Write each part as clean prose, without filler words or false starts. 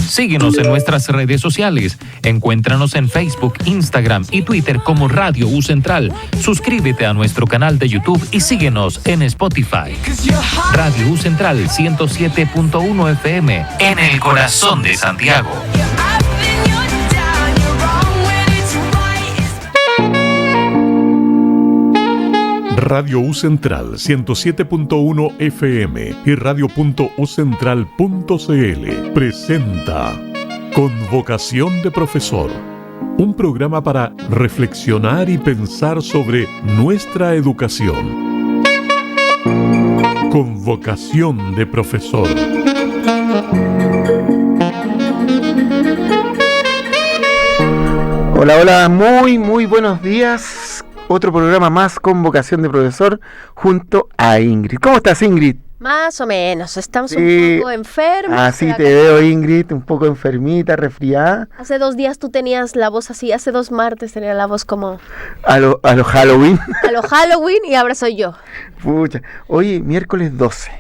Síguenos en nuestras redes sociales. Encuéntranos en Facebook, Instagram y Twitter como Radio U Central. Suscríbete a nuestro canal de YouTube y síguenos en Spotify. Radio U Central 107.1 FM en el corazón de Santiago. Radio U Central 107.1 FM y radio.ucentral.cl presenta Convocación de Profesor, un programa para reflexionar y pensar sobre nuestra educación. Convocación de Profesor. Hola, hola, muy buenos días. Otro programa más, Convocación de Profesor, junto a Ingrid. ¿Cómo estás, Ingrid? Más o menos, estamos un poco enfermos. Así te veo, Ingrid, un poco enfermita, resfriada. Hace 2 días tú tenías la voz así, hace 2 martes tenía la voz como... A lo Halloween. A lo Halloween, y ahora soy yo. Pucha. Oye, miércoles 12.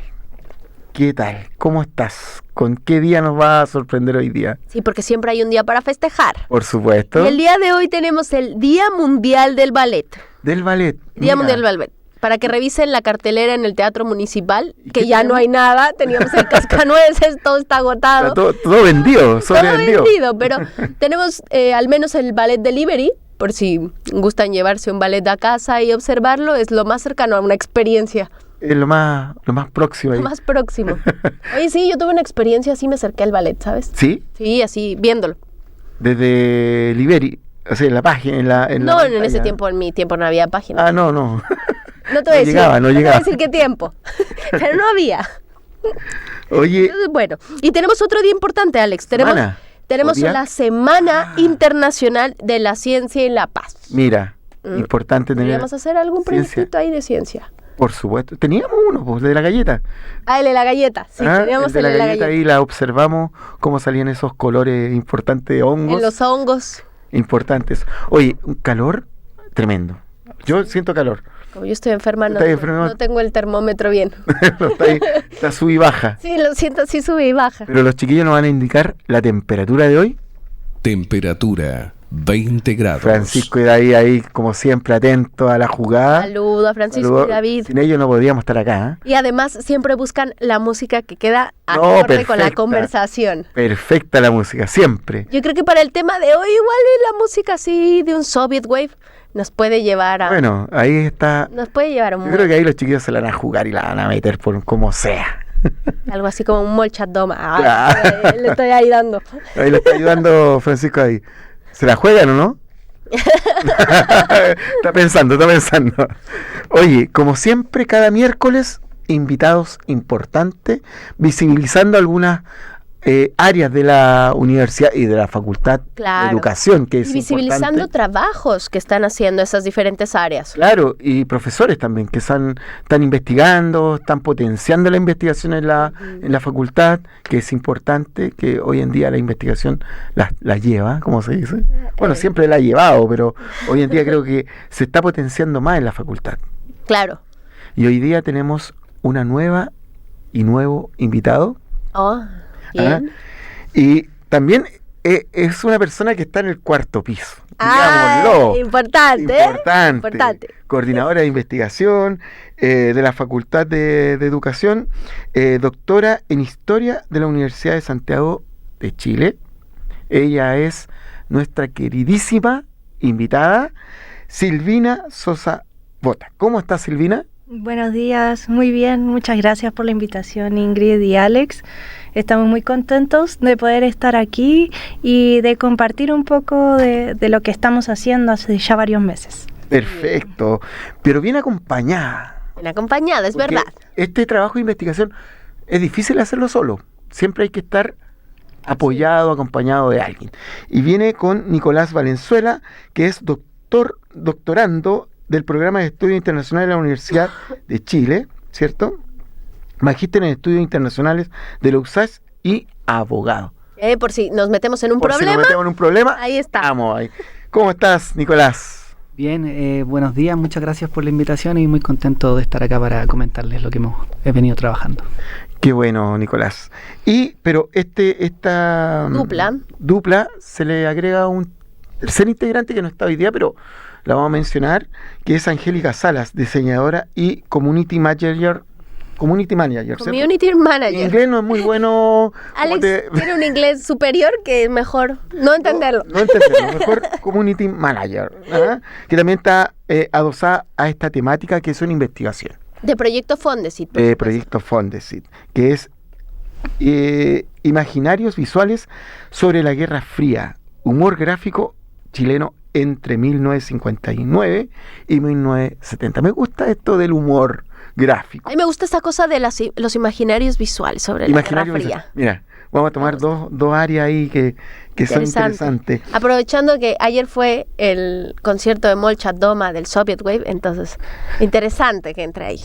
¿Qué tal? ¿Cómo estás? ¿Con qué día nos va a sorprender hoy día? Sí, porque siempre hay un día para festejar. Por supuesto. Y el día de hoy tenemos el Día Mundial del Ballet. Del ballet. Día Mundial del Ballet. Para que revisen la cartelera en el Teatro Municipal, que ya no hay nada. Teníamos el Cascanueces, todo está agotado. Todo vendido, sobrevendido. Todo vendido, pero tenemos al menos el Ballet Delivery, por si gustan llevarse un ballet a casa y observarlo, es lo más cercano a una experiencia. Es lo más próximo ahí. Lo más próximo. Oye, sí, yo tuve una experiencia así, me acerqué al ballet, ¿sabes? ¿Sí? Sí, así, viéndolo. Desde Liberi, o sea, en la página, en ese tiempo, en mi tiempo no había página. Ah, no. No te voy a decir. No te voy a decir qué tiempo. Pero no había. Oye. Entonces, bueno, y tenemos otro día importante, Alex. Tenemos la Semana Internacional de la Ciencia y la Paz. Mira, importante tener. ¿Podríamos hacer algún proyectito ahí de ciencia? Por supuesto. Teníamos uno, pues, de la galleta. Ah, el de la galleta. Sí, teníamos el de la galleta. Ahí la observamos, cómo salían esos colores importantes de hongos. En los hongos. Importantes. Oye, un calor tremendo. Yo siento calor. Como yo estoy enferma, no tengo el termómetro bien. Está sube y baja. Sí, lo siento, sí sube y baja. Pero los chiquillos nos van a indicar la temperatura de hoy. Temperatura 20 grados. Francisco y David ahí, como siempre, atentos a la jugada. Saludo a Francisco y David. Sin ellos no podríamos estar acá. Y además siempre buscan la música que queda acorde con la conversación. Perfecta la música, siempre. Yo creo que para el tema de hoy igual la música así de un Soviet Wave nos puede llevar a... Bueno, ahí está. Nos puede llevar a un... Yo creo que ahí los chiquillos se la van a jugar y la van a meter por como sea. Algo así como un Molchat Doma. Le estoy ayudando. Ahí le está ayudando Francisco ahí. ¿Se la juegan o no? Está pensando. Oye, como siempre, cada miércoles, invitados importantes, visibilizando algunas áreas de la universidad y de la facultad de educación, que es visibilizando importante. Trabajos que están haciendo esas diferentes áreas. Claro, y profesores también que están investigando, están potenciando la investigación en la facultad, que es importante, que hoy en día la investigación la lleva, ¿cómo se dice? Bueno, siempre la ha llevado, pero hoy en día creo que se está potenciando más en la facultad. Claro. Y hoy día tenemos una nuevo invitado. Bien. Y también es una persona que está en el 4º piso. Importante. Coordinadora de investigación de la Facultad de Educación, doctora en Historia de la Universidad de Santiago de Chile. Ella es nuestra queridísima invitada, Silvina Sosa Bota. ¿Cómo estás, Silvina? Buenos días, muy bien, muchas gracias por la invitación, Ingrid y Alex. Estamos muy contentos de poder estar aquí y de compartir un poco de lo que estamos haciendo hace ya varios meses. Perfecto, pero bien acompañada. Bien acompañada, es verdad. Este trabajo de investigación es difícil hacerlo solo, siempre hay que estar apoyado, acompañado de alguien. Y viene con Nicolás Valenzuela, que es doctorando del Programa de Estudios Internacionales de la Universidad de Chile, ¿cierto? Magíster en Estudios Internacionales de la USACH y abogado. Por si nos metemos en un problema. Ahí está. Vamos ahí. ¿Cómo estás, Nicolás? Bien, buenos días, muchas gracias por la invitación y muy contento de estar acá para comentarles lo que he venido trabajando. Qué bueno, Nicolás. Pero esta dupla se le agrega un tercer integrante que no está hoy día, pero la vamos a mencionar, que es Angélica Salas, diseñadora y community manager. Community manager. Mi inglés no es muy bueno. Alex tiene un inglés superior que es mejor no entenderlo. No entenderlo, mejor community manager, ¿ah? Que también está adosada a esta temática que es una investigación. De Proyecto Fondesit. Proyecto Fondesit, que es imaginarios visuales sobre la Guerra Fría, humor gráfico chileno entre 1959 y 1970. Me gusta esto del humor gráfico. A mí me gusta esa cosa de los imaginarios visuales sobre la Guerra Fría. Mira, vamos a tomar dos áreas ahí que son interesantes. Aprovechando que ayer fue el concierto de Molchat Doma del Soviet Wave, entonces interesante que entre ahí.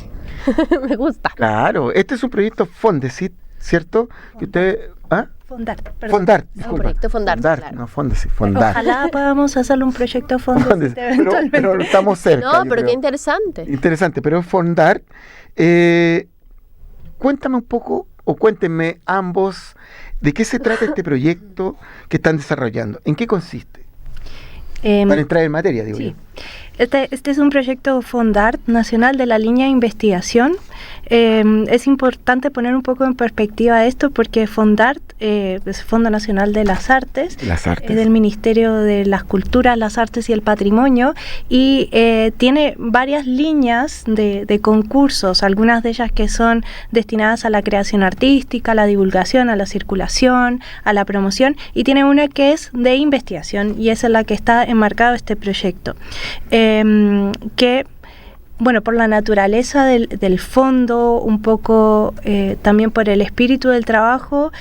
Me gusta. Claro, este es un proyecto Fondesit, ¿cierto? Que usted... Fondart, perdón. Fondart, disculpa. Un proyecto Fondart, claro. No, Fondesit, Fondart. Ojalá podamos hacerle un proyecto Fondesit eventualmente. Pero estamos cerca. No, pero qué interesante. Interesante, pero Fondart. Cuéntame un poco, o cuéntenme ambos, ¿de qué se trata este proyecto que están desarrollando? ¿En qué consiste? Para entrar en materia, digo yo. Este es un proyecto Fondart nacional de la línea de investigación. Es importante poner un poco en perspectiva esto porque Fondart es Fondo Nacional de las Artes, es del Ministerio de las Culturas, las Artes y el Patrimonio, y tiene varias líneas de concursos, algunas de ellas que son destinadas a la creación artística, a la divulgación, a la circulación, a la promoción, y tiene una que es de investigación, y esa es la que está enmarcado este proyecto. Que, bueno, por la naturaleza del fondo, un poco también por el espíritu del trabajo,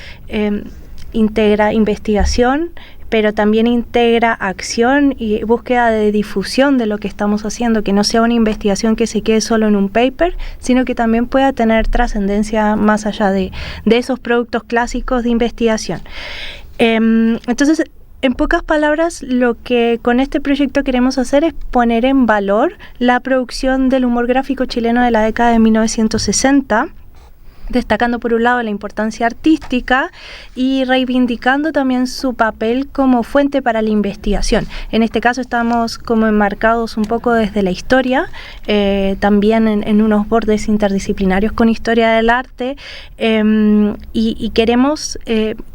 integra investigación, pero también integra acción y búsqueda de difusión de lo que estamos haciendo, que no sea una investigación que se quede solo en un paper, sino que también pueda tener trascendencia más allá de esos productos clásicos de investigación. Entonces, en pocas palabras, lo que con este proyecto queremos hacer es poner en valor la producción del humor gráfico chileno de la década de 1960, destacando por un lado la importancia artística y reivindicando también su papel como fuente para la investigación. En este caso estamos como enmarcados un poco desde la historia, también en unos bordes interdisciplinarios con historia del arte, y queremos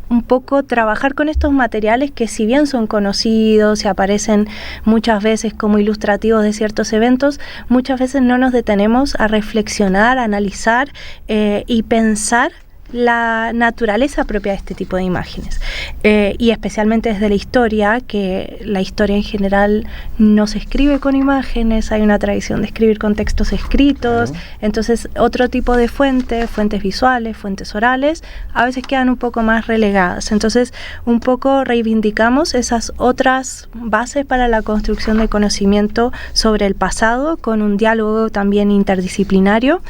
un poco trabajar con estos materiales que, si bien son conocidos y aparecen muchas veces como ilustrativos de ciertos eventos, muchas veces no nos detenemos a reflexionar, a analizar y pensar la naturaleza propia de este tipo de imágenes, y especialmente desde la historia, que la historia en general no se escribe con imágenes, hay una tradición de escribir con textos escritos, entonces otro tipo de fuentes visuales, fuentes orales, a veces quedan un poco más relegadas, entonces un poco reivindicamos esas otras bases para la construcción de conocimiento sobre el pasado, con un diálogo también interdisciplinario,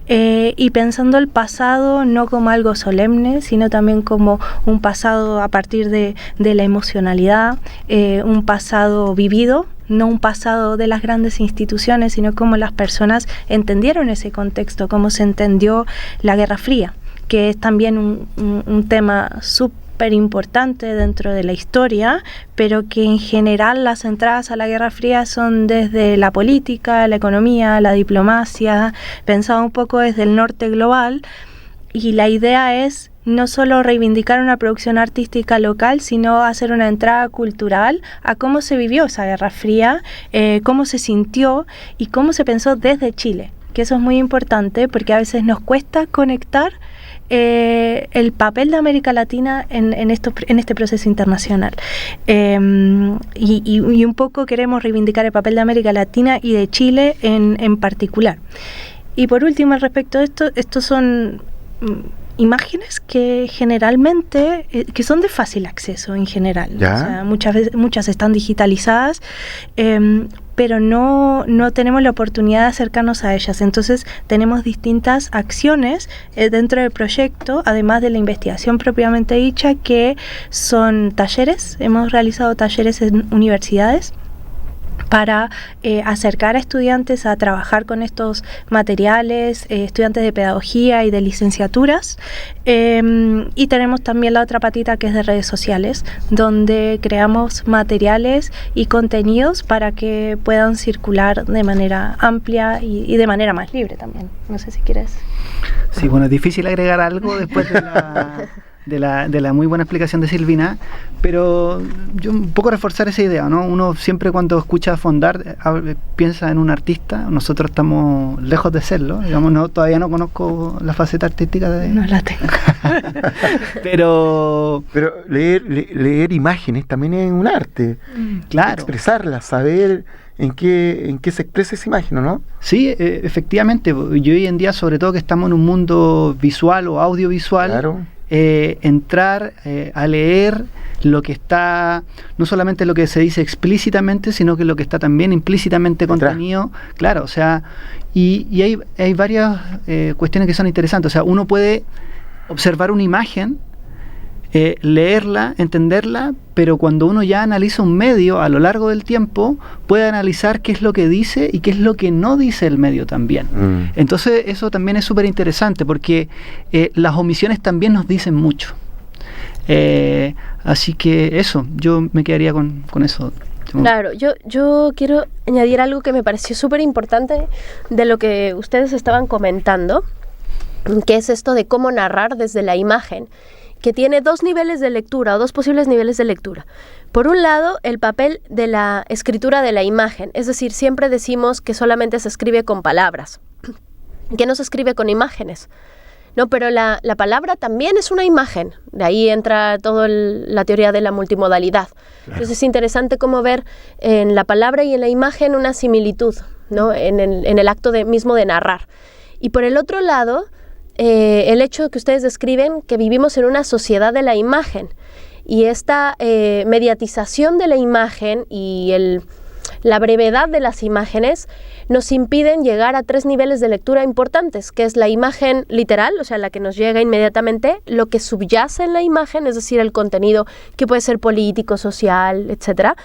y pensando el pasado no como algo solemne, sino también como un pasado a partir de la emocionalidad, un pasado vivido, no un pasado de las grandes instituciones, sino cómo las personas entendieron ese contexto, cómo se entendió la Guerra Fría, que es también un tema súper importante dentro de la historia, pero que en general las entradas a la Guerra Fría son desde la política, la economía, la diplomacia, pensado un poco desde el norte global. Y la idea es no solo reivindicar una producción artística local, sino hacer una entrada cultural a cómo se vivió esa Guerra Fría, cómo se sintió y cómo se pensó desde Chile, que eso es muy importante porque a veces nos cuesta conectar el papel de América Latina en este proceso internacional. Y un poco queremos reivindicar el papel de América Latina y de Chile en particular. Y por último, al respecto de esto, estos son imágenes que generalmente que son de fácil acceso en general, ¿no? O sea, muchas están digitalizadas, pero no tenemos la oportunidad de acercarnos a ellas. Entonces tenemos distintas acciones dentro del proyecto, además de la investigación propiamente dicha, que son talleres. Hemos realizado talleres en universidades para acercar a estudiantes a trabajar con estos materiales, estudiantes de pedagogía y de licenciaturas. Y tenemos también la otra patita que es de redes sociales, donde creamos materiales y contenidos para que puedan circular de manera amplia y de manera más libre también. No sé si quieres. Sí, bueno, es difícil agregar algo después de la muy buena explicación de Silvina, pero yo un poco reforzar esa idea, ¿no? Uno siempre cuando escucha Fondar piensa en un artista. Nosotros estamos lejos de serlo, digamos, todavía no conozco la faceta artística de... No la tengo. Pero leer imágenes también es un arte. Claro. Expresarlas, saber en qué se expresa esa imagen, ¿no? Sí, efectivamente. Y hoy en día, sobre todo que estamos en un mundo visual o audiovisual, claro. Entrar a leer lo que está, no solamente lo que se dice explícitamente, sino que lo que está también implícitamente contenido. Claro, o sea, y hay varias cuestiones que son interesantes. O sea, uno puede observar una imagen, leerla, entenderla, pero cuando uno ya analiza un medio a lo largo del tiempo, puede analizar qué es lo que dice y qué es lo que no dice el medio también. Entonces eso también es súper interesante, porque las omisiones también nos dicen mucho. Así que eso, yo me quedaría con eso. Claro, yo quiero añadir algo que me pareció súper importante de lo que ustedes estaban comentando, que es esto de cómo narrar desde la imagen, que tiene dos niveles de lectura o dos posibles niveles de lectura. Por un lado, el papel de la escritura de la imagen, es decir, siempre decimos que solamente se escribe con palabras, que no se escribe con imágenes, ¿no? Pero la palabra también es una imagen, de ahí entra toda la teoría de la multimodalidad. Claro. Entonces es interesante cómo ver en la palabra y en la imagen una similitud, ¿no? en el acto mismo de narrar. Y por el otro lado, el hecho que ustedes describen que vivimos en una sociedad de la imagen y esta mediatización de la imagen y la brevedad de las imágenes nos impiden llegar a tres niveles de lectura importantes, que es la imagen literal, o sea, la que nos llega inmediatamente, lo que subyace en la imagen, es decir, el contenido que puede ser político, social, etcétera,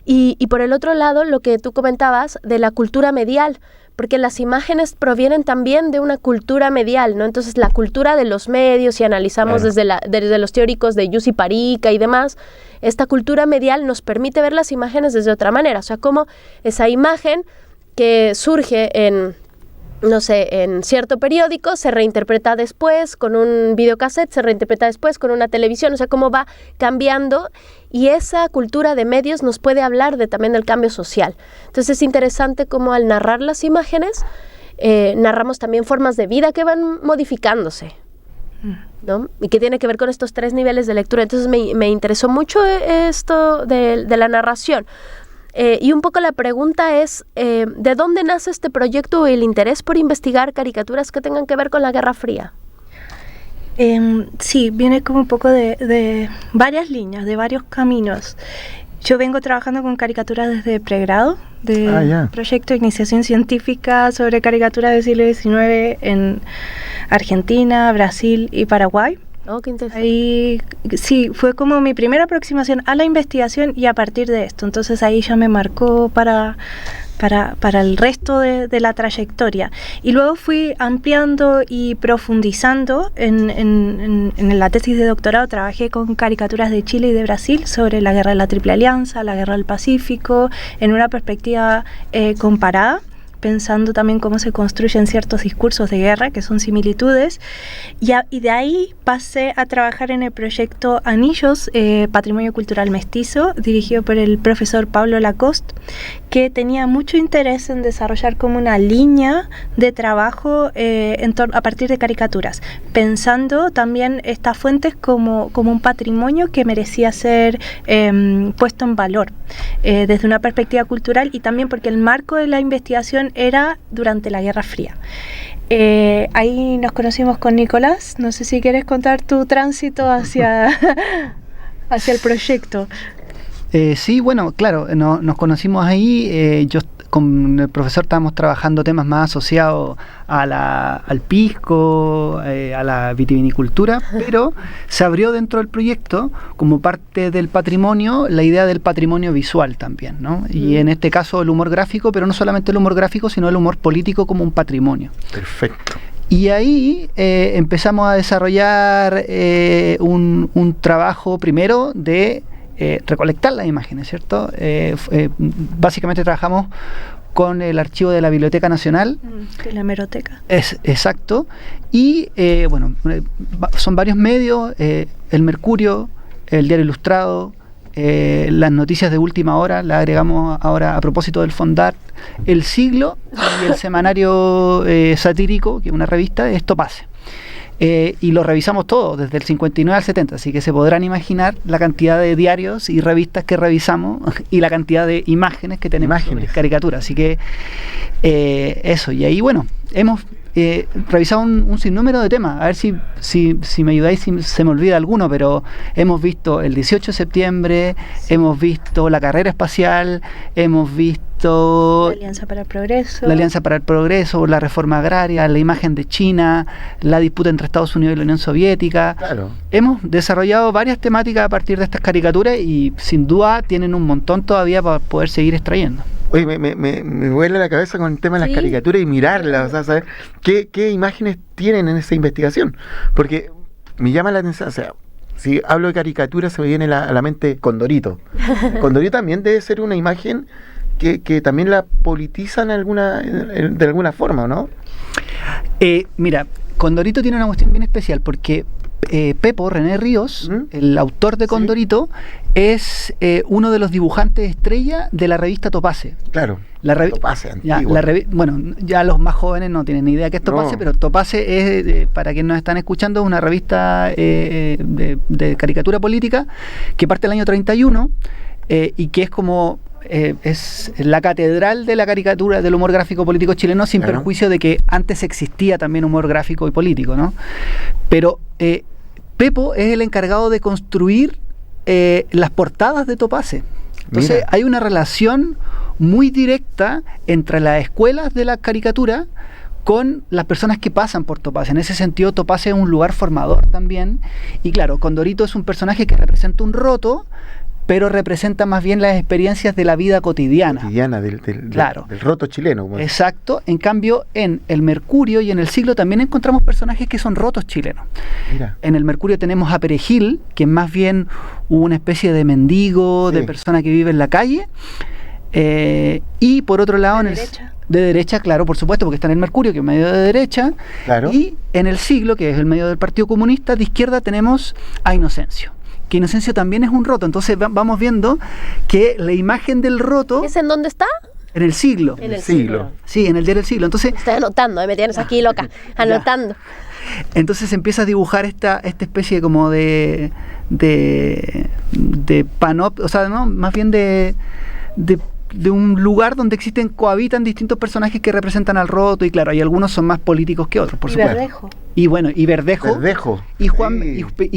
y por el otro lado, lo que tú comentabas de la cultura medial, porque las imágenes provienen también de una cultura medial, ¿no? Entonces, la cultura de los medios, si analizamos desde los teóricos de Yussi Parika y demás, esta cultura medial nos permite ver las imágenes desde otra manera. O sea, como esa imagen que surge en cierto periódico, se reinterpreta después con un videocassette, se reinterpreta después con una televisión, o sea, cómo va cambiando, y esa cultura de medios nos puede hablar también del cambio social. Entonces es interesante cómo al narrar las imágenes, narramos también formas de vida que van modificándose, ¿no? Y que tiene que ver con estos tres niveles de lectura. Entonces me interesó mucho esto de la narración. Y un poco la pregunta es, ¿de dónde nace este proyecto y el interés por investigar caricaturas que tengan que ver con la Guerra Fría? Sí, viene como un poco de varias líneas, de varios caminos. Yo vengo trabajando con caricaturas desde pregrado, proyecto de iniciación científica sobre caricaturas del siglo XIX en Argentina, Brasil y Paraguay. Oh, qué interesante. Ahí sí, fue como mi primera aproximación a la investigación y a partir de esto. Entonces ahí ya me marcó para el resto de la trayectoria. Y luego fui ampliando y profundizando en la tesis de doctorado. Trabajé con caricaturas de Chile y de Brasil sobre la guerra de la Triple Alianza, la guerra del Pacífico, en una perspectiva comparada, pensando también cómo se construyen ciertos discursos de guerra, que son similitudes, y de ahí pasé a trabajar en el proyecto Anillos, Patrimonio Cultural Mestizo, dirigido por el profesor Pablo Lacoste, que tenía mucho interés en desarrollar como una línea de trabajo a partir de caricaturas, pensando también estas fuentes como un patrimonio que merecía ser puesto en valor desde una perspectiva cultural, y también porque el marco de la investigación era durante la Guerra Fría. Ahí nos conocimos con Nicolás. No sé si quieres contar tu tránsito hacia el proyecto. Sí, bueno, claro, nos conocimos ahí. Yo con el profesor estábamos trabajando temas más asociados al pisco, a la vitivinicultura, pero se abrió dentro del proyecto, como parte del patrimonio, la idea del patrimonio visual también, ¿no? Y en este caso el humor gráfico, pero no solamente el humor gráfico, sino el humor político como un patrimonio. Perfecto. Y ahí empezamos a desarrollar un trabajo primero de recolectar las imágenes, ¿cierto? Básicamente trabajamos con el archivo de la Biblioteca Nacional. De la hemeroteca. Exacto. Y bueno, son varios medios, el Mercurio, el Diario Ilustrado, las noticias de última hora, la agregamos ahora a propósito del Fondart, El Siglo y el semanario satírico, que es una revista, es Topase. Y lo revisamos todo, desde el 59 al 70, así que se podrán imaginar la cantidad de diarios y revistas que revisamos y la cantidad de imágenes que tenemos sobre caricaturas. Así que eso, y ahí bueno, hemos revisado un sinnúmero de temas, a ver si me ayudáis, si se me olvida alguno, pero hemos visto el 18 de septiembre, hemos visto la carrera espacial, hemos visto la Alianza para el Progreso, la reforma agraria, la imagen de China, la disputa entre Estados Unidos y la Unión Soviética. Claro. Hemos desarrollado varias temáticas a partir de estas caricaturas y sin duda tienen un montón todavía para poder seguir extrayendo. Oye, me vuela la cabeza con el tema de las caricaturas y mirarlas, o sea, saber qué imágenes tienen en esa investigación. Porque me llama la atención, o sea, si hablo de caricaturas se me viene a la mente Condorito. Condorito también debe ser una imagen que también la politizan de alguna forma, ¿no? Mira, Condorito tiene una cuestión bien especial porque Pepo, René Ríos, el autor de Condorito, es uno de los dibujantes estrella de la revista Topase. Claro, Topase antigua. Bueno, ya los más jóvenes no tienen ni idea qué es Topase, pero Topase es, para quienes nos están escuchando, una revista de caricatura política que parte del año 31 y que es como... es la catedral de la caricatura del humor gráfico político chileno, sin perjuicio de que antes existía también humor gráfico y político, ¿no? Pero Pepo es el encargado de construir las portadas de Topase. Entonces hay una relación muy directa entre las escuelas de la caricatura con las personas que pasan por Topase. En ese sentido, Topase es un lugar formador también. Y claro, Condorito es un personaje que representa un roto, pero representa más bien las experiencias de la vida cotidiana. Del roto chileno. Bueno. Exacto. En cambio, en el Mercurio y en el Siglo también encontramos personajes que son rotos chilenos. Mira. En el Mercurio tenemos a Perejil, que es más bien una especie de mendigo, de persona que vive en la calle. Y por otro lado, de derecha, claro, por supuesto, porque está en el Mercurio, que es medio de derecha. Claro. Y en el Siglo, que es el medio del Partido Comunista, de izquierda tenemos a Inocencio. Que Inocencio también es un roto. Entonces vamos viendo que la imagen del roto... ¿Es en dónde está? En el Siglo. En el Siglo. Sí, en el diario del Siglo. Entonces, estoy anotando, me tienes aquí loca, anotando. Entonces empieza a dibujar esta especie como de panop, o sea, no, más bien de un lugar donde cohabitan distintos personajes que representan al roto, y claro, hay algunos son más políticos que otros, por supuesto. Verdejo. Y bueno, y Verdejo. Y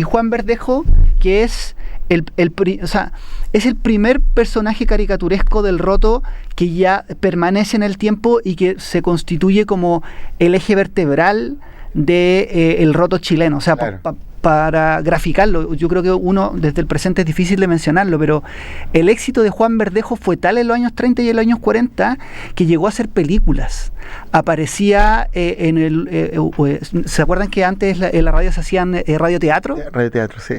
Juan Verdejo, que es es el primer personaje caricaturesco del roto que ya permanece en el tiempo y que se constituye como el eje vertebral de el roto chileno. O sea, claro. Para graficarlo, yo creo que uno desde el presente es difícil de mencionarlo, pero el éxito de Juan Verdejo fue tal en los años 30 y en los años 40 que llegó a hacer películas. Aparecía ¿se acuerdan que antes en la radio se hacían radioteatro? Radioteatro, sí.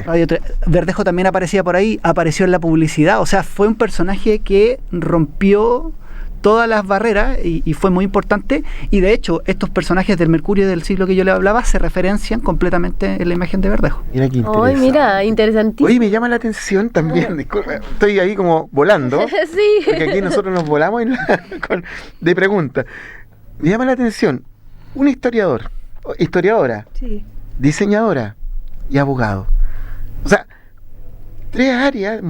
Verdejo también aparecía por ahí, apareció en la publicidad, o sea, fue un personaje que rompió todas las barreras y fue muy importante, y de hecho estos personajes del Mercurio del Siglo que yo le hablaba se referencian completamente en la imagen de Verdejo. Mira qué interesante. Mira, interesantísimo. Oye, me llama la atención también, disculpa, estoy ahí como volando, sí. Porque aquí nosotros nos volamos de preguntas. Me llama la atención, un historiadora, sí, diseñadora y abogado. O sea, tres áreas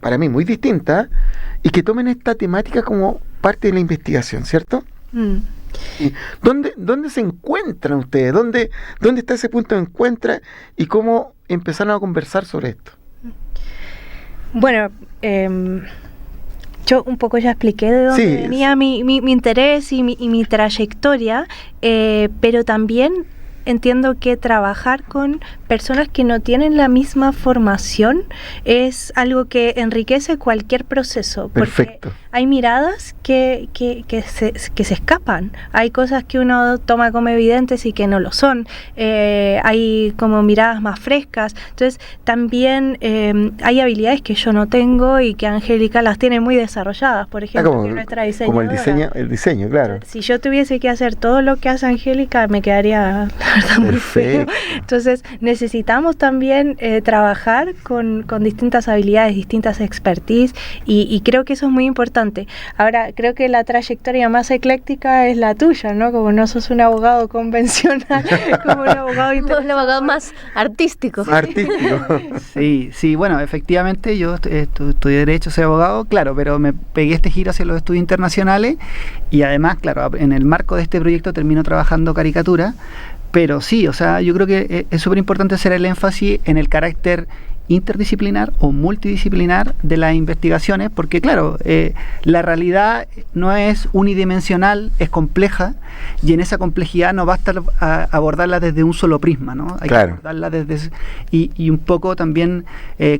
para mí muy distintas, y que tomen esta temática como parte de la investigación, ¿cierto? ¿Dónde se encuentran ustedes? ¿Dónde está ese punto de encuentro y cómo empezaron a conversar sobre esto? Bueno, yo un poco ya expliqué de dónde venía mi interés y mi trayectoria, pero también entiendo que trabajar con personas que no tienen la misma formación es algo que enriquece cualquier proceso. Perfecto. Porque hay miradas que se escapan. Hay cosas que uno toma como evidentes y que no lo son. Hay como miradas más frescas. Entonces, también hay habilidades que yo no tengo y que Angélica las tiene muy desarrolladas. Por ejemplo, que nuestra diseñadora. Como el diseño, claro. Si yo tuviese que hacer todo lo que hace Angélica, me quedaría muy feo. Entonces necesitamos también trabajar con distintas habilidades, distintas expertise y creo que eso es muy importante. Ahora, creo que la trayectoria más ecléctica es la tuya, ¿no? Como no sos un abogado convencional, como un abogado un abogado más artístico. Sí, bueno, efectivamente yo estudié Derecho, soy abogado, claro, pero me pegué este giro hacia los estudios internacionales y además, claro, en el marco de este proyecto termino trabajando caricatura. Pero sí, o sea, yo creo que es súper importante hacer el énfasis en el carácter interdisciplinar o multidisciplinar de las investigaciones, porque claro, la realidad no es unidimensional, es compleja, y en esa complejidad no basta abordarla desde un solo prisma, ¿no? Hay que abordarla desde... Y un poco también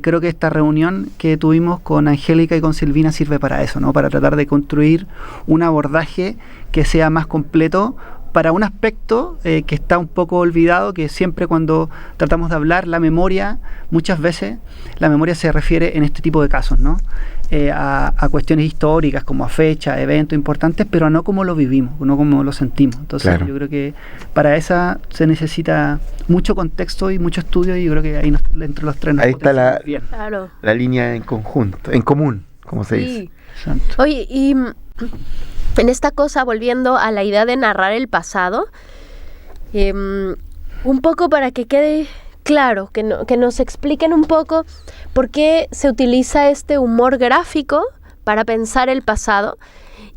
creo que esta reunión que tuvimos con Angélica y con Silvina sirve para eso, ¿no? Para tratar de construir un abordaje que sea más completo para un aspecto que está un poco olvidado, que siempre cuando tratamos de hablar, la memoria, muchas veces la memoria se refiere en este tipo de casos, ¿no? A cuestiones históricas, como a fechas, eventos importantes, pero no como lo vivimos, no como lo sentimos. Entonces yo creo que para esa se necesita mucho contexto y mucho estudio, y yo creo que ahí entre los tres nos ahí está la línea en conjunto, en común, como se dice. Exacto. Oye, y en esta cosa, volviendo a la idea de narrar el pasado, un poco para que quede claro, que nos expliquen un poco por qué se utiliza este humor gráfico para pensar el pasado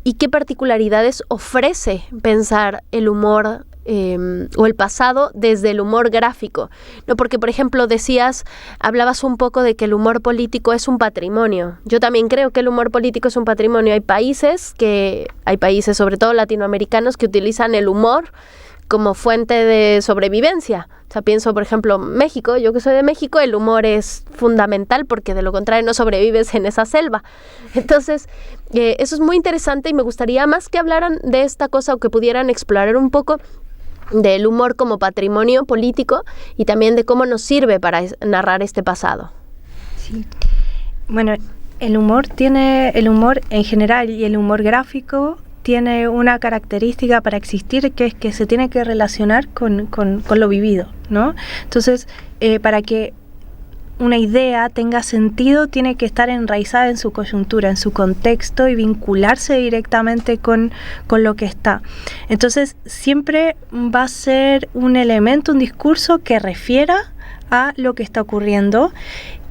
y qué particularidades ofrece pensar el humor o el pasado desde el humor gráfico, ¿no? Porque, por ejemplo, hablabas un poco de que el humor político es un patrimonio. Yo también creo que el humor político es un patrimonio. Hay países, sobre todo latinoamericanos, que utilizan el humor como fuente de sobrevivencia. O sea, pienso, por ejemplo, México. Yo que soy de México, el humor es fundamental porque de lo contrario no sobrevives en esa selva. Entonces, eso es muy interesante y me gustaría más que hablaran de esta cosa o que pudieran explorar un poco del humor como patrimonio político y también de cómo nos sirve para narrar este pasado. Sí. Bueno, el humor en general y el humor gráfico tiene una característica para existir, que es que se tiene que relacionar con lo vivido, ¿no? Entonces, para que una idea tenga sentido, tiene que estar enraizada en su coyuntura, en su contexto y vincularse directamente con lo que está. Entonces, siempre va a ser un elemento, un discurso que refiera a lo que está ocurriendo.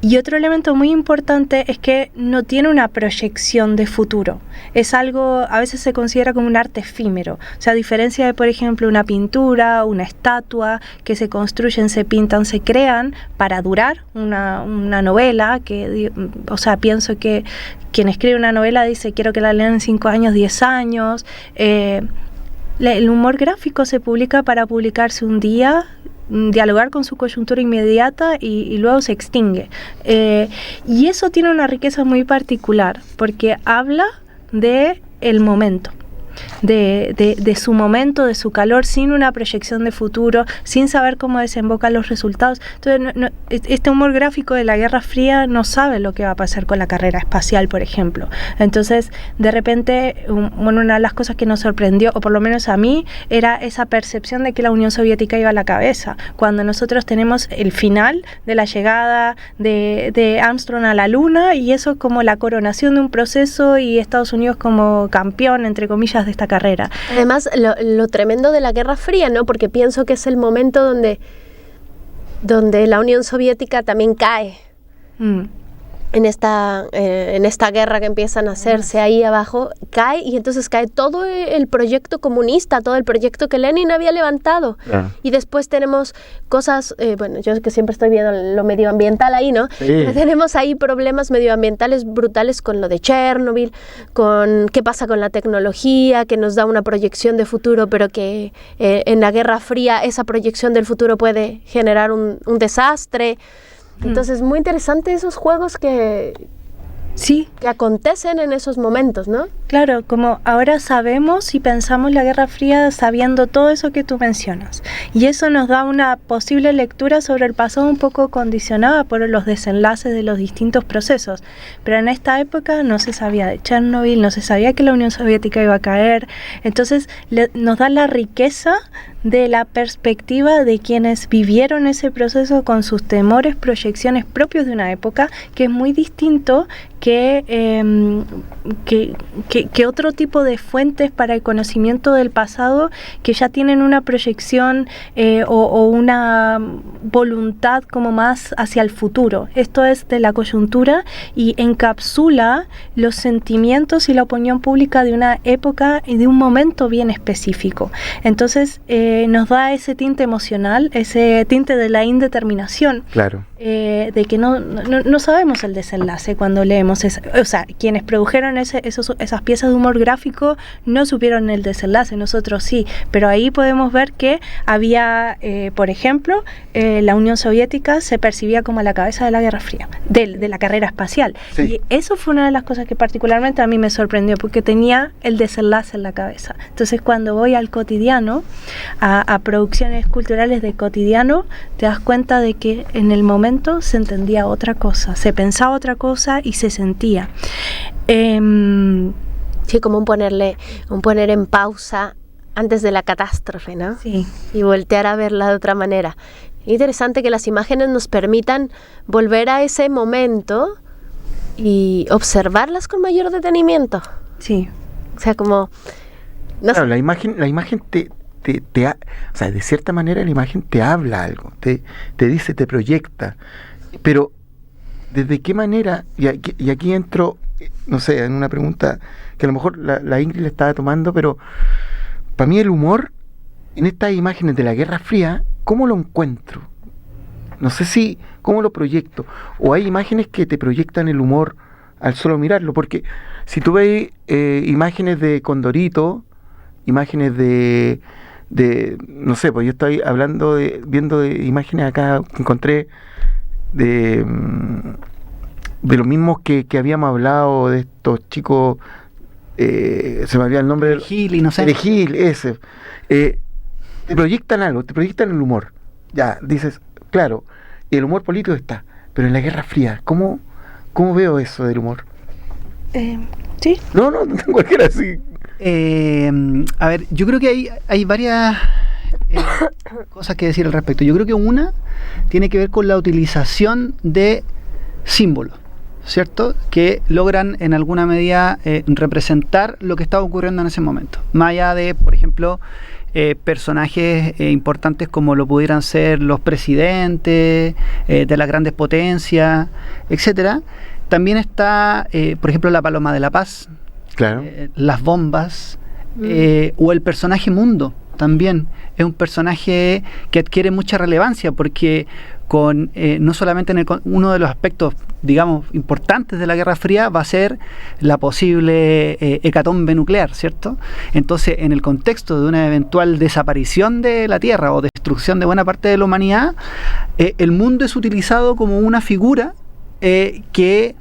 Y otro elemento muy importante es que no tiene una proyección de futuro. Es algo, a veces se considera como un arte efímero. O sea, a diferencia de, por ejemplo, una pintura, una estatua, que se construyen, se pintan, se crean para durar una novela, pienso que quien escribe una novela dice, quiero que la lean en 5 años, 10 años. El humor gráfico se publica para publicarse un día, dialogar con su coyuntura inmediata y luego se extingue. Y eso tiene una riqueza muy particular, porque habla de el momento. De su momento, de su calor, sin una proyección de futuro, sin saber cómo desembocan los resultados. Entonces, este humor gráfico de la Guerra Fría no sabe lo que va a pasar con la carrera espacial, por ejemplo. Entonces, de repente, una de las cosas que nos sorprendió, o por lo menos a mí, era esa percepción de que la Unión Soviética iba a la cabeza, cuando nosotros tenemos el final de la llegada de Armstrong a la Luna, y eso como la coronación de un proceso, y Estados Unidos como campeón, entre comillas, de esta carrera. Además, lo tremendo de la Guerra Fría, ¿no? Porque pienso que es el momento donde la Unión Soviética también cae. en esta guerra que empiezan a hacerse ahí abajo, cae, y entonces cae todo el proyecto comunista, todo el proyecto que Lenin había levantado. Y después tenemos cosas, bueno, yo que siempre estoy viendo lo medioambiental ahí, ¿no? Sí. Pero tenemos ahí problemas medioambientales brutales con lo de Chernobyl, con qué pasa con la tecnología, que nos da una proyección de futuro, pero que en la Guerra Fría esa proyección del futuro puede generar un desastre. Entonces, muy interesante esos juegos que acontecen en esos momentos, ¿no? Claro, como ahora sabemos y pensamos la Guerra Fría sabiendo todo eso que tú mencionas. Y eso nos da una posible lectura sobre el pasado un poco condicionada por los desenlaces de los distintos procesos. Pero en esta época no se sabía de Chernobyl, no se sabía que la Unión Soviética iba a caer. Entonces nos da la riqueza de la perspectiva de quienes vivieron ese proceso con sus temores, proyecciones propios de una época, que es muy distinto que otro tipo de fuentes para el conocimiento del pasado que ya tienen una proyección o una voluntad como más hacia el futuro. Esto es de la coyuntura y encapsula los sentimientos y la opinión pública de una época y de un momento bien específico. Entonces nos da ese tinte emocional, ese tinte de la indeterminación. Claro. De que no sabemos el desenlace cuando leemos o sea, quienes produjeron esas piezas de humor gráfico no supieron el desenlace, nosotros sí, pero ahí podemos ver que había, por ejemplo, la Unión Soviética se percibía como la cabeza de la Guerra Fría, de la carrera espacial, sí. Y eso fue una de las cosas que particularmente a mí me sorprendió, porque tenía el desenlace en la cabeza. Entonces, cuando voy al cotidiano, a producciones culturales de cotidiano, te das cuenta de que en el momento se entendía otra cosa, se pensaba otra cosa y se sentía. Sí, como un poner en pausa antes de la catástrofe, ¿no? Sí. Y voltear a verla de otra manera. Interesante que las imágenes nos permitan volver a ese momento y observarlas con mayor detenimiento. Sí. O sea, como... No claro, sé. La imagen o sea, de cierta manera la imagen te habla algo, te dice, te proyecta, pero ¿desde qué manera? Y aquí entro, no sé, en una pregunta que a lo mejor la Ingrid le estaba tomando, pero para mí el humor en estas imágenes de la Guerra Fría, ¿cómo lo encuentro? No sé ¿cómo lo proyecto? O hay imágenes que te proyectan el humor al solo mirarlo, porque si tú ves imágenes de Condorito, imágenes de no sé, pues yo estoy viendo imágenes acá que encontré de los mismos que habíamos hablado, de estos chicos, se me olvidó el nombre. De Gil, y no sé. De Gil, ese. Te proyectan algo, te proyectan el humor. Ya, dices, claro, el humor político está, pero en la Guerra Fría, ¿cómo veo eso del humor? Sí. No tengo cualquiera así. A ver, yo creo que hay varias cosas que decir al respecto. Yo creo que una tiene que ver con la utilización de símbolos, ¿cierto? Que logran en alguna medida representar lo que está ocurriendo en ese momento. Más allá de, por ejemplo, personajes importantes como lo pudieran ser los presidentes de las grandes potencias, etcétera. También está, por ejemplo, la Paloma de la Paz. Claro. Las bombas, o el personaje Mundo también es un personaje que adquiere mucha relevancia porque no solamente uno de los aspectos, digamos, importantes de la Guerra Fría va a ser la posible hecatombe nuclear, ¿cierto? Entonces, en el contexto de una eventual desaparición de la Tierra o destrucción de buena parte de la humanidad, el mundo es utilizado como una figura que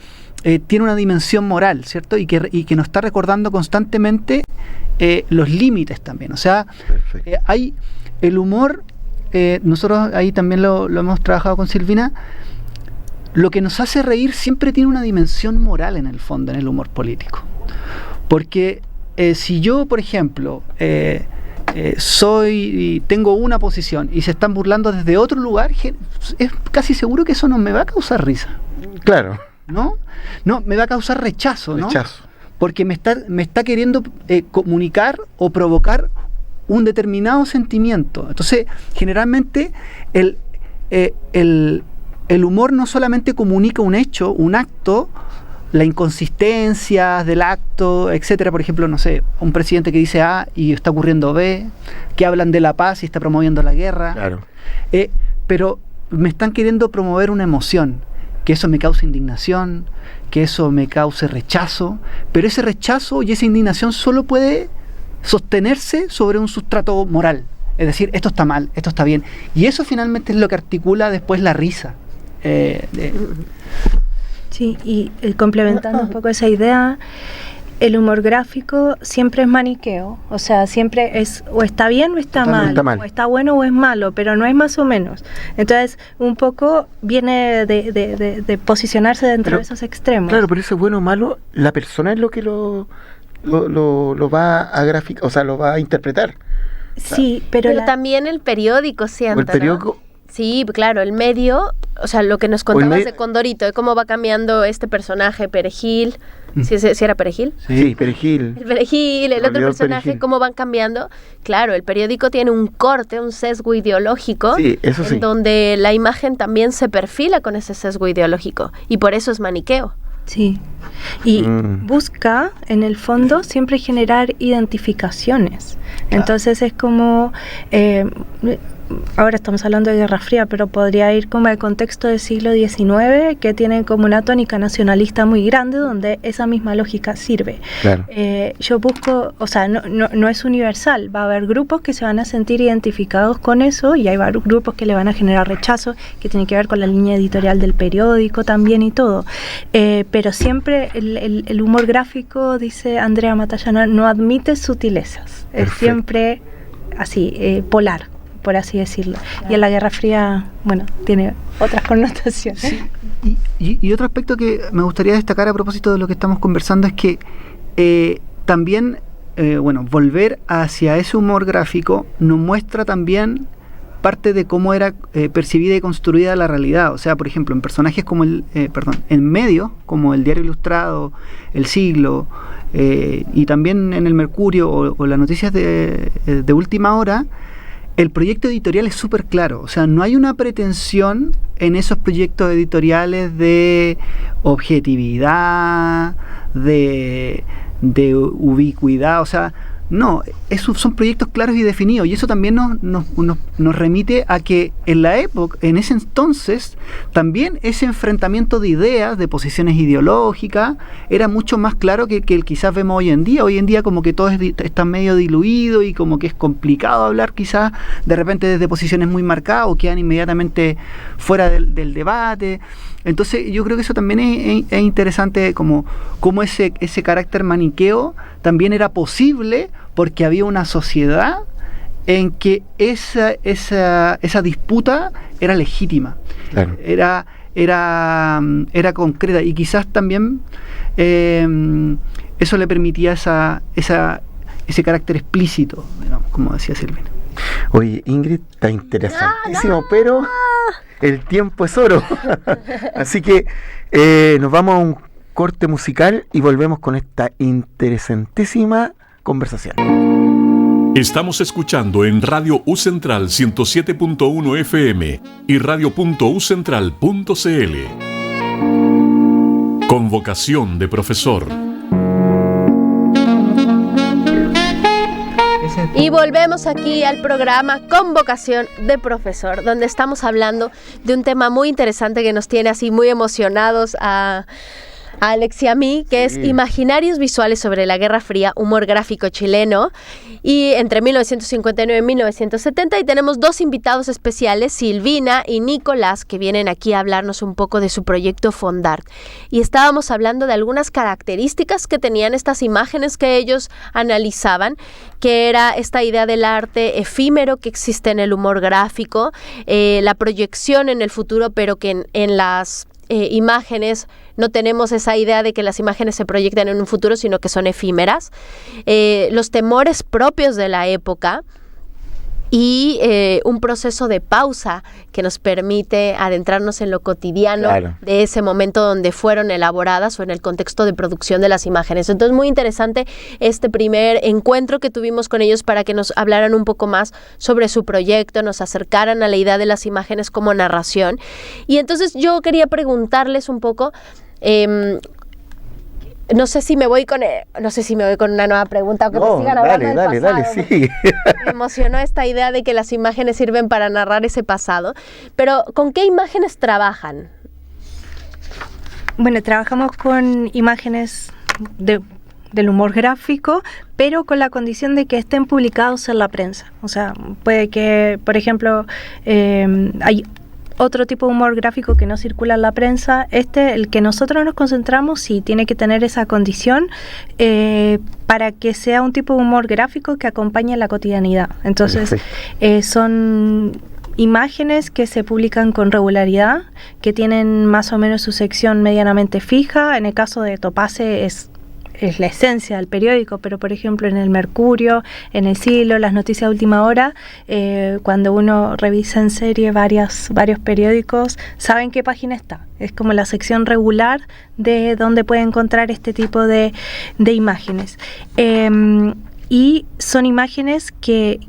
tiene una dimensión moral, ¿cierto? Y que nos está recordando constantemente los límites también. O sea, hay el humor, nosotros ahí también lo hemos trabajado con Silvina, lo que nos hace reír siempre tiene una dimensión moral en el fondo, en el humor político. Porque si yo, por ejemplo, tengo una posición y se están burlando desde otro lugar, es casi seguro que eso no me va a causar risa. Claro. ¿No? No, me va a causar rechazo, ¿no? Rechazo. Porque me está queriendo comunicar o provocar un determinado sentimiento. Entonces, generalmente, el humor no solamente comunica un hecho, un acto, la inconsistencia del acto, etcétera. Por ejemplo, no sé, un presidente que dice A y está ocurriendo B, que hablan de la paz y está promoviendo la guerra. Claro. Pero me están queriendo promover una emoción, que eso me cause indignación, que eso me cause rechazo, pero ese rechazo y esa indignación solo puede sostenerse sobre un sustrato moral. Es decir, esto está mal, esto está bien. Y eso finalmente es lo que articula después la risa. Sí, y complementando un poco esa idea, el humor gráfico siempre es maniqueo, o sea, siempre es o está bien o está mal, o está bueno o es malo, pero no es más o menos. Entonces, un poco viene de posicionarse dentro de esos extremos. Claro, pero ese bueno o malo, la persona es lo que lo va a graficar, o sea, lo va a interpretar. Sí, pero también el periódico sienta, el periódico, ¿no? Sí, claro, el medio, o sea, lo que nos contabas de Condorito, de cómo va cambiando este personaje, Perejil, ¿sí era Perejil? Sí, Perejil. El Perejil, el otro personaje, Perejil. Cómo van cambiando. Claro, el periódico tiene un corte, un sesgo ideológico, sí, eso sí, en donde la imagen también se perfila con ese sesgo ideológico, y por eso es maniqueo. Sí, y busca en el fondo siempre generar identificaciones. Entonces es como, ahora estamos hablando de Guerra Fría, pero podría ir como al contexto del siglo XIX, que tiene como una tónica nacionalista muy grande, donde esa misma lógica sirve. Claro. Yo busco, o sea, no es universal, va a haber grupos que se van a sentir identificados con eso, y hay grupos que le van a generar rechazo, que tiene que ver con la línea editorial del periódico también y todo. Pero siempre el humor gráfico, dice Andrea Matallana, no admite sutilezas, es siempre así, polar, por así decirlo. Y en la Guerra Fría, bueno, tiene otras connotaciones. Sí. Y otro aspecto que me gustaría destacar a propósito de lo que estamos conversando es que también, volver hacia ese humor gráfico nos muestra también parte de cómo era percibida y construida la realidad. O sea, por ejemplo, en personajes como en medios como el Diario Ilustrado, El Siglo, y también en el Mercurio o las noticias de última hora, el proyecto editorial es súper claro. O sea, no hay una pretensión en esos proyectos editoriales de objetividad, de ubicuidad, o sea, no, son proyectos claros y definidos, y eso también nos remite a que en la época, en ese entonces, también ese enfrentamiento de ideas, de posiciones ideológicas, era mucho más claro que el quizás vemos hoy en día. Hoy en día como que todo está medio diluido y como que es complicado hablar quizás de repente desde posiciones muy marcadas o quedan inmediatamente fuera del debate. Entonces yo creo que eso también es interesante, como ese carácter maniqueo también era posible porque había una sociedad en que esa disputa era legítima, claro. era concreta, y quizás también eso le permitía ese carácter explícito, digamos, como decía Silvina. Oye, Ingrid, está interesantísimo, pero el tiempo es oro. Así que nos vamos a un corte musical y volvemos con esta interesantísima conversación. Estamos escuchando en Radio U Central 107.1 FM y radio.ucentral.cl. Con vocación de profesor. Y volvemos aquí al programa Con vocación de profesor, donde estamos hablando de un tema muy interesante que nos tiene así muy emocionados a Alex y a mí, que es Imaginarios visuales sobre la Guerra Fría, humor gráfico chileno, y entre 1959 y 1970, y tenemos dos invitados especiales, Silvina y Nicolás, que vienen aquí a hablarnos un poco de su proyecto Fondart. Y estábamos hablando de algunas características que tenían estas imágenes que ellos analizaban, que era esta idea del arte efímero que existe en el humor gráfico, la proyección en el futuro, pero que en las imágenes no tenemos esa idea de que las imágenes se proyectan en un futuro, sino que son efímeras, los temores propios de la época, y un proceso de pausa que nos permite adentrarnos en lo cotidiano de ese momento donde fueron elaboradas o en el contexto de producción de las imágenes. Entonces, muy interesante este primer encuentro que tuvimos con ellos para que nos hablaran un poco más sobre su proyecto, nos acercaran a la idea de las imágenes como narración. Y entonces yo quería preguntarles un poco, no sé si me voy con una nueva pregunta o que me sigan hablando del pasado. Dale, sí. Me emocionó esta idea de que las imágenes sirven para narrar ese pasado. Pero, ¿con qué imágenes trabajan? Bueno, trabajamos con imágenes del humor gráfico, pero con la condición de que estén publicados en la prensa. O sea, puede que, por ejemplo, hay otro tipo de humor gráfico que no circula en la prensa. El que nosotros nos concentramos, sí, tiene que tener esa condición para que sea un tipo de humor gráfico que acompañe la cotidianidad. Entonces, son imágenes que se publican con regularidad, que tienen más o menos su sección medianamente fija. En el caso de Topase es la esencia del periódico, pero por ejemplo en el Mercurio, en el Siglo, las noticias de última hora, cuando uno revisa en serie varios periódicos, saben qué página está. Es como la sección regular de donde puede encontrar este tipo de imágenes. Y son imágenes que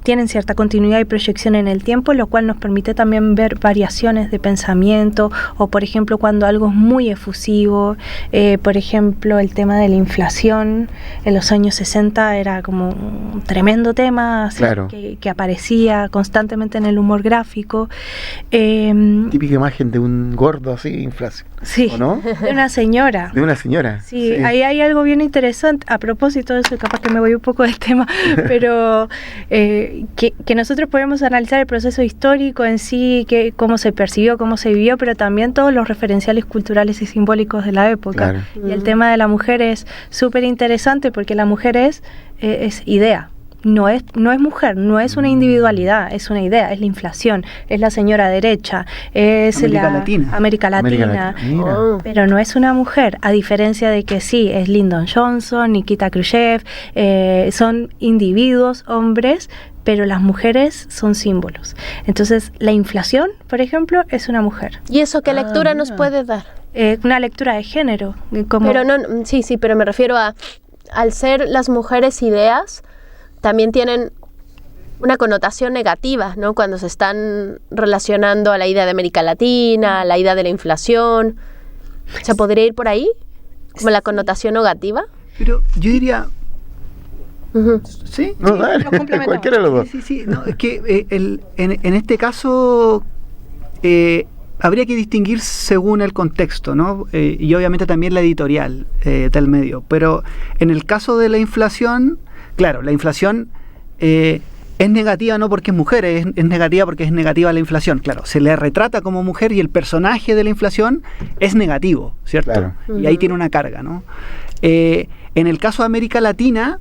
tienen cierta continuidad y proyección en el tiempo, lo cual nos permite también ver variaciones de pensamiento, o por ejemplo cuando algo es muy efusivo, por ejemplo el tema de la inflación en los años 60 era como un tremendo tema, claro, que aparecía constantemente en el humor gráfico. Típica imagen de un gordo así, inflación. Sí, ¿o no? de una señora. De una señora. Sí, ahí hay algo bien interesante. A propósito de eso, capaz que me voy un poco del tema, pero que nosotros podemos analizar el proceso histórico en sí, cómo se percibió, cómo se vivió, pero también todos los referenciales culturales y simbólicos de la época. Claro. Y el tema de la mujer es súper interesante porque la mujer es idea. No es mujer, no es una individualidad, es una idea, es la inflación, es la señora derecha, es América Latina, pero no es una mujer, a diferencia de que sí, es Lyndon Johnson, Nikita Khrushchev, son individuos, hombres, pero las mujeres son símbolos. Entonces, la inflación, por ejemplo, es una mujer. ¿Y eso qué lectura nos puede dar? Una lectura de género. Pero no, sí, pero me refiero a, al ser las mujeres ideas, también tienen una connotación negativa, ¿no? Cuando se están relacionando a la idea de América Latina, a la idea de la inflación. ¿Se podría ir por ahí? ¿Como la connotación negativa? Pero yo diría... ¿Sí? No, dale, cualquiera de los dos. Sí. No, es que en este caso habría que distinguir según el contexto, ¿no? Y obviamente también la editorial del medio. Pero en el caso de la inflación... Claro, la inflación es negativa no porque es mujer, es negativa porque es negativa la inflación. Claro, se le retrata como mujer y el personaje de la inflación es negativo, ¿cierto? Claro. Y ahí tiene una carga, ¿no? En el caso de América Latina,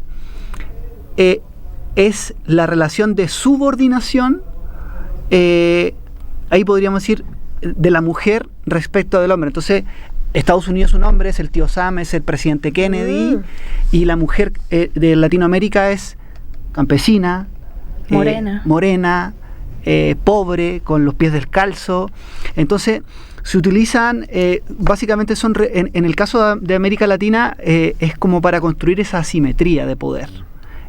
es la relación de subordinación, ahí podríamos decir, de la mujer respecto del hombre. Entonces, Estados Unidos es un hombre, es el tío Sam, es el presidente Kennedy, y la mujer de Latinoamérica es campesina, morena, pobre, con los pies descalzos. Entonces, se utilizan, básicamente son, en el caso de América Latina, es como para construir esa asimetría de poder,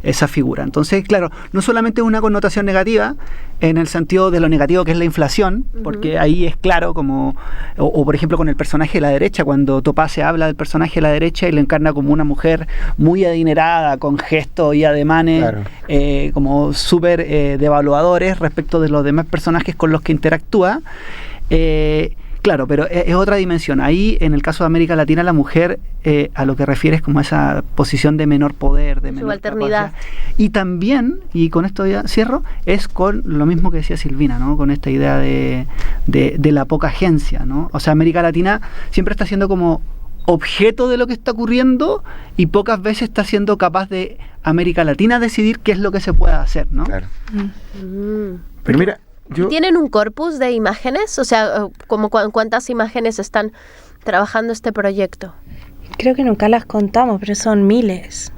esa figura. Entonces, claro, no solamente es una connotación negativa, en el sentido de lo negativo que es la inflación, porque ahí es claro como, o por ejemplo con el personaje de la derecha, cuando Topase habla del personaje de la derecha y lo encarna como una mujer muy adinerada, con gestos y ademanes como súper devaluadores respecto de los demás personajes con los que interactúa. Claro, pero es otra dimensión. Ahí, en el caso de América Latina, la mujer a lo que refiere es como esa posición de menor poder, de menor subalternidad. Y también, y con esto ya cierro, es con lo mismo que decía Silvina, ¿no? Con esta idea de la poca agencia, ¿no? O sea, América Latina siempre está siendo como objeto de lo que está ocurriendo y pocas veces está siendo capaz de América Latina decidir qué es lo que se puede hacer, ¿no? Claro. Pero mira... ¿Tienen un corpus de imágenes? O sea, ¿cuántas imágenes están trabajando este proyecto? Creo que nunca las contamos, pero son miles.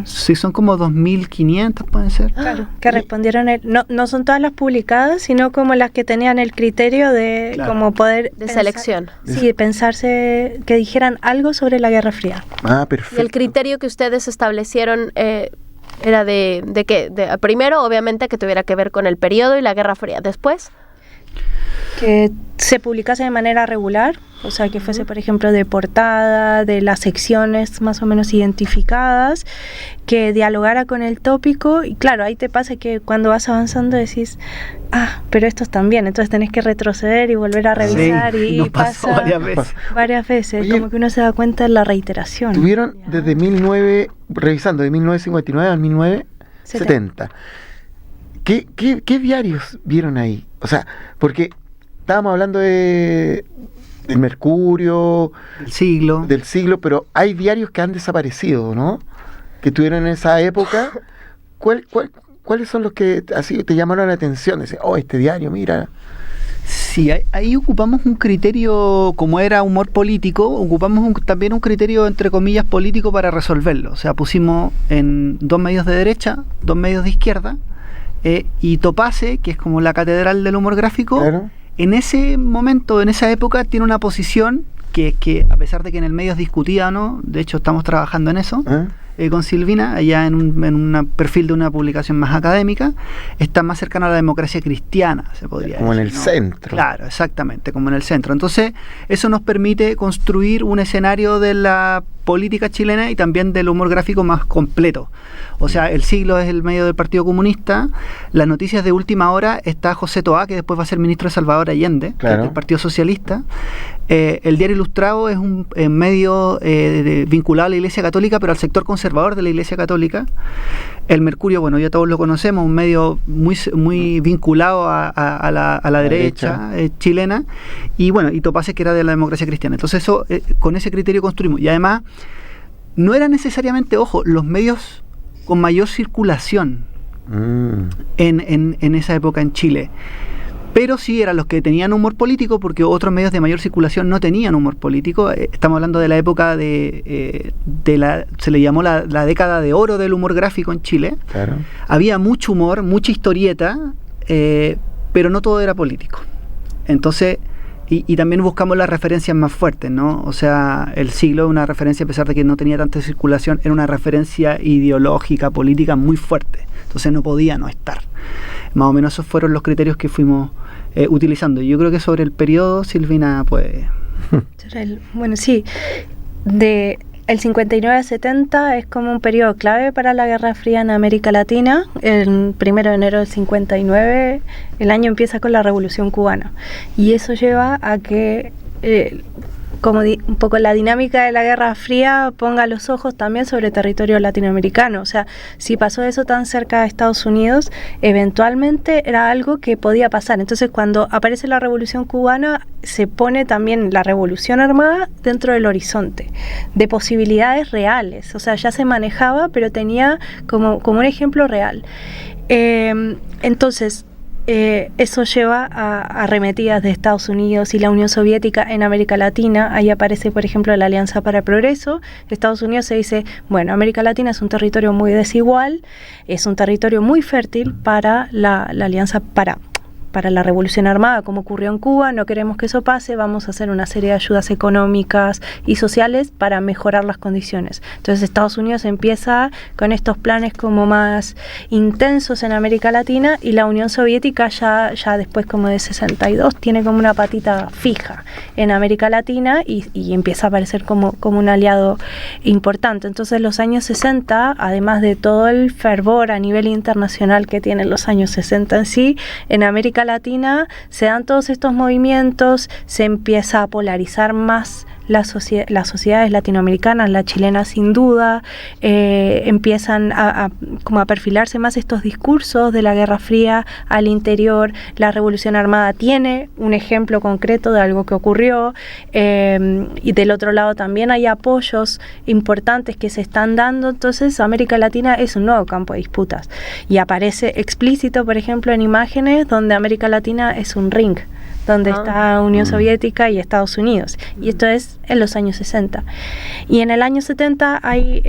Sí, son como 2.500, pueden ser. Claro, que respondieron. No son todas las publicadas, sino como las que tenían el criterio de como poder... De selección. Sí, pensarse que dijeran algo sobre la Guerra Fría. Ah, perfecto. Y el criterio que ustedes establecieron era de qué? Primero, obviamente, que tuviera que ver con el periodo y la Guerra Fría. Después... Que se publicase de manera regular, o sea, que fuese, por ejemplo, de portada, de las secciones más o menos identificadas, que dialogara con el tópico. Y claro, ahí te pasa que cuando vas avanzando decís, pero estos también, entonces tenés que retroceder y volver a revisar. Sí, y nos pasó pasa varias veces. Oye, como que uno se da cuenta de la reiteración. Tuvieron desde 1979 al 1970. ¿Qué diarios vieron ahí? O sea, porque estábamos hablando del Mercurio, del siglo, pero hay diarios que han desaparecido, ¿no? Que tuvieron en esa época. ¿Cuáles son los que así te llamaron la atención? Decían, este diario, mira. Sí, ahí ocupamos un criterio, como era humor político, ocupamos también un criterio, entre comillas, político para resolverlo. O sea, pusimos en 2 medios de derecha, 2 medios de izquierda, y Topace, que es como la catedral del humor gráfico, claro. En ese momento, en esa época, tiene una posición que a pesar de que en el medio es discutida, ¿no? De hecho, estamos trabajando en eso, con Silvina, allá en un perfil de una publicación más académica, está más cercana a la democracia cristiana, se podría como decir. En el centro. Claro, exactamente, como en el centro. Entonces, eso nos permite construir un escenario de la política chilena y también del humor gráfico más completo. O sea, El Siglo es el medio del Partido Comunista, las noticias de última hora está José Toá, que después va a ser ministro de Salvador Allende, claro, del Partido Socialista. El Diario Ilustrado es un medio vinculado a la Iglesia Católica, pero al sector conservador de la Iglesia Católica. El Mercurio, bueno, ya todos lo conocemos, un medio muy vinculado a la derecha chilena, y bueno, y Topace, que era de la democracia cristiana. Entonces eso, con ese criterio construimos. Y además, no eran necesariamente, los medios con mayor circulación en esa época en Chile, pero sí eran los que tenían humor político, porque otros medios de mayor circulación no tenían humor político. Estamos hablando de la época se le llamó la década de oro del humor gráfico en Chile. Claro. Había mucho humor, mucha historieta, pero no todo era político. Entonces, y también buscamos las referencias más fuertes, ¿no? O sea, El Siglo es una referencia, a pesar de que no tenía tanta circulación, era una referencia ideológica, política muy fuerte. Entonces no podía no estar. Más o menos esos fueron los criterios que fuimos utilizando. Y yo creo que sobre el periodo, Silvina puede... Bueno, sí. El 59 a 70 es como un periodo clave para la Guerra Fría en América Latina. El 1 de enero del 59, el año empieza con la Revolución Cubana. Y eso lleva a que un poco la dinámica de la Guerra Fría ponga los ojos también sobre territorio latinoamericano. O sea, si pasó eso tan cerca de Estados Unidos, eventualmente era algo que podía pasar. Entonces, cuando aparece la Revolución Cubana, se pone también la Revolución Armada dentro del horizonte de posibilidades reales. O sea, ya se manejaba, pero tenía como un ejemplo real. Entonces, eso lleva a arremetidas de Estados Unidos y la Unión Soviética en América Latina. Ahí aparece, por ejemplo, la Alianza para el Progreso. Estados Unidos se dice, bueno, América Latina es un territorio muy desigual, es un territorio muy fértil para la Alianza para la Revolución Armada, como ocurrió en Cuba. No queremos que eso pase, vamos a hacer una serie de ayudas económicas y sociales para mejorar las condiciones. Entonces Estados Unidos empieza con estos planes como más intensos en América Latina, y la Unión Soviética ya después como de 62 tiene como una patita fija en América Latina y empieza a aparecer como un aliado importante. Entonces los años 60, además de todo el fervor a nivel internacional que tienen los años 60 en sí, en América Latina se dan todos estos movimientos, se empieza a polarizar más las sociedades latinoamericanas, la chilena sin duda, empiezan a perfilarse más estos discursos de la Guerra Fría al interior. La Revolución Armada tiene un ejemplo concreto de algo que ocurrió, y del otro lado también hay apoyos importantes que se están dando. Entonces América Latina es un nuevo campo de disputas y aparece explícito, por ejemplo, en imágenes donde América Latina es un ring donde está Unión Soviética y Estados Unidos. Y esto es en los años 60. Y en el año 70 hay